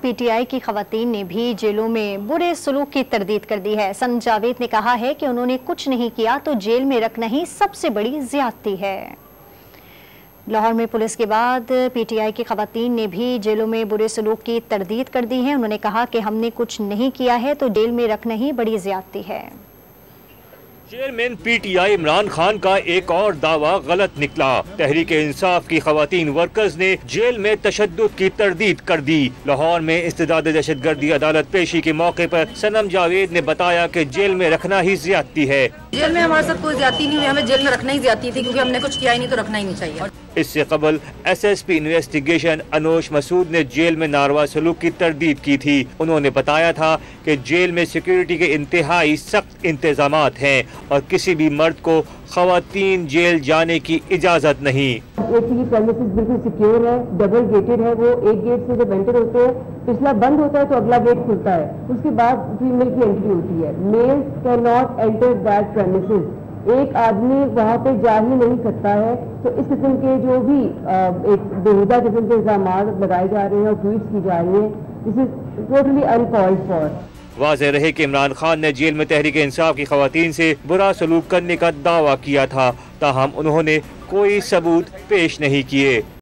P T I کی خواتین نے بھی جیلوں میں برے سلوک کی تردید کر دی ہے۔ سنم جاوید نے کہا ہے کہ انہوں نے کچھ نہیں کیا تو جیل میں رکھنا ہی سب سے بڑی زیادتی ہے۔ لاہور میں پولیس کے بعد پی ٹی آئی کی خواتین نے بھی جیلوں میں برے سلوک کی تردید کر دی ہے۔ انہوں نے کہا کہ ہم نے کچھ نہیں کیا ہے تو جیل میں رکھنا ہی بڑی زیادتی ہے۔ Chairman P T I Imran Khan کا ایک اور دعویٰ غلط نکلا۔ تحریک انصاف کی خواتین ورکرز نے جیل میں تشدد کی تردید کر دی۔ لاہور میں استداد دہشت گردی عدالت پیشی کے موقع پر سنم جاوید نے بتایا کہ جیل میں رکھنا ہی زیادتی ہے۔ جیل میں ہمارے ساتھ کوئی زیادتی نہیں ہوئی، ہمیں جیل میں رکھنا ہی زیادتی تھی کیونکہ ہم نے کچھ کیا ہی نہیں تو رکھنا ہی نہیں چاہیے۔ اس سے قبل S S P investigation Anoosh مسعود نے جیل میں ناروا سلوک کی تردید کی تھی۔ انہوں نے بتایا تھا کہ جیل میں سیکیورٹی کے انتہائی سخت انتظامات ہیں اور کسی بھی مرد کو خواتین جیل جانے کی اجازت نہیں۔ ایک یہ پریمیسز بالکل سیکیور ہے، ڈبل گیٹڈ ہے، وہ ایک گیٹ سے جب انٹر ہوتے ہیں پچھلا بند ہوتا ہے تو اگلا گیٹ کھلتا ہے، اس کے بعد فیمیل کی انٹری ہوتی ہے۔ Male cannot enter that premises, ایک آدمی وہاں پہ جا ہی نہیں سکتا ہے۔ تو اس قسم کے جو بھی ایک بےہودہ قسم کے الزامات لگائے جا رہے ہیں اور ٹویٹس کی جا رہی ہیں، دس از ٹوٹلی انکالڈ فار۔ واضح رہے کہ عمران خان نے جیل میں تحریک انصاف کی خواتین سے برا سلوک کرنے کا دعویٰ کیا تھا، تاہم انہوں نے کوئی ثبوت پیش نہیں کیے۔